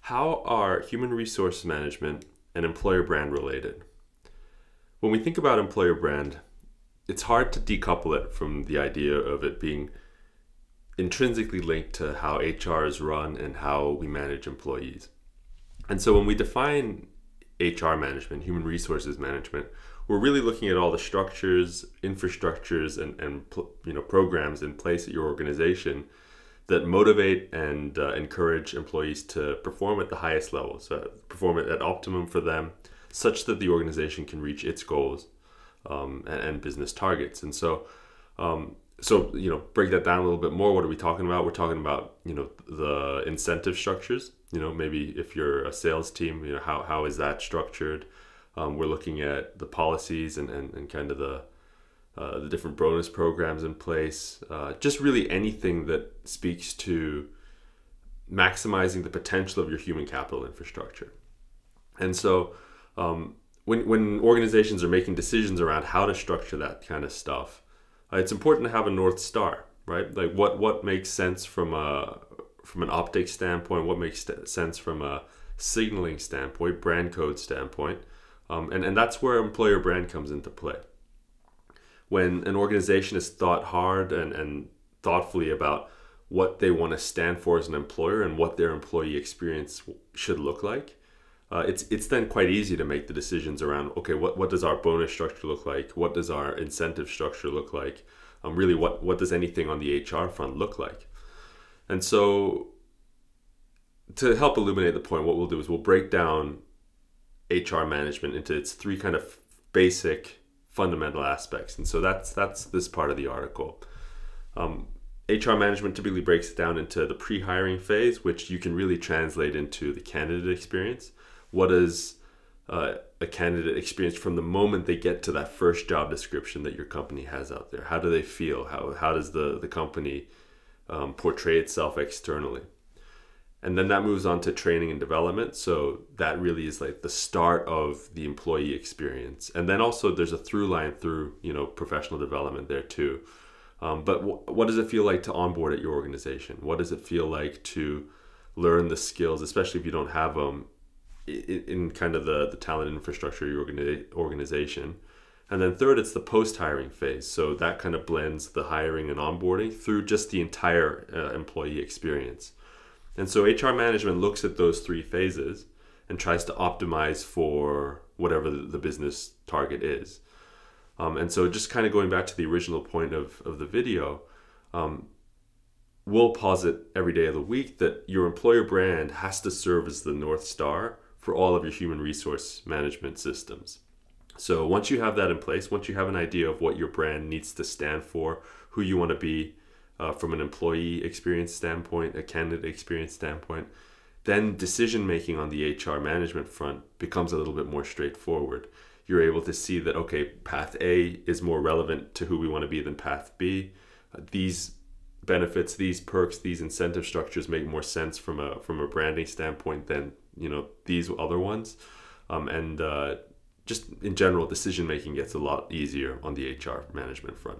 How are human resource management and employer brand related? When we think about employer brand, it's hard to decouple it from the idea of it being intrinsically linked to how HR is run and how we manage employees. And so when we define HR management, human resources management, we're really looking at all the structures, infrastructures, and programs in place at your organization that motivate and encourage employees to perform at the highest level, so perform it at optimum for them, such that the organization can reach its goals and business targets. And so, break that down a little bit more. What are we talking about? We're talking about the incentive structures. Maybe if you're a sales team, how is that structured? We're looking at the policies and kind of the different bonus programs in place, just really anything that speaks to maximizing the potential of your human capital infrastructure. And so when organizations are making decisions around how to structure that kind of stuff, it's important to have a North Star, right? Like what makes sense from an optics standpoint, what makes sense from a signaling standpoint, brand code standpoint, and that's where employer brand comes into play. When an organization has thought hard and thoughtfully about what they want to stand for as an employer and what their employee experience should look like, it's then quite easy to make the decisions around, okay, what does our bonus structure look like? What does our incentive structure look like? Really, what does anything on the HR front look like? And so to help illuminate the point, what we'll do is we'll break down HR management into its three kind of basic fundamental aspects. And so that's this part of the article. HR management typically breaks it down into the pre-hiring phase, which you can really translate into the candidate experience. What is a candidate experience from the moment they get to that first job description that your company has out there? How do they feel? How does the company portray itself externally? And then that moves on to training and development. So that really is like the start of the employee experience. And then also there's a through line through, professional development there too. But what does it feel like to onboard at your organization? What does it feel like to learn the skills, especially if you don't have them in kind of the talent infrastructure of your organization? And then third, it's the post-hiring phase. So that kind of blends the hiring and onboarding through just the entire employee experience. And so HR management looks at those three phases and tries to optimize for whatever the business target is. And so just kind of going back to the original point of the video, we'll posit every day of the week that your employer brand has to serve as the North Star for all of your human resource management systems. So once you have that in place, once you have an idea of what your brand needs to stand for, who you want to be, from an employee experience standpoint, a candidate experience standpoint, then decision making on the HR management front becomes a little bit more straightforward. You're able to see that, okay, path A is more relevant to who we want to be than path B. These benefits, these perks, these incentive structures make more sense from a branding standpoint than these other ones. Just in general, decision making gets a lot easier on the HR management front.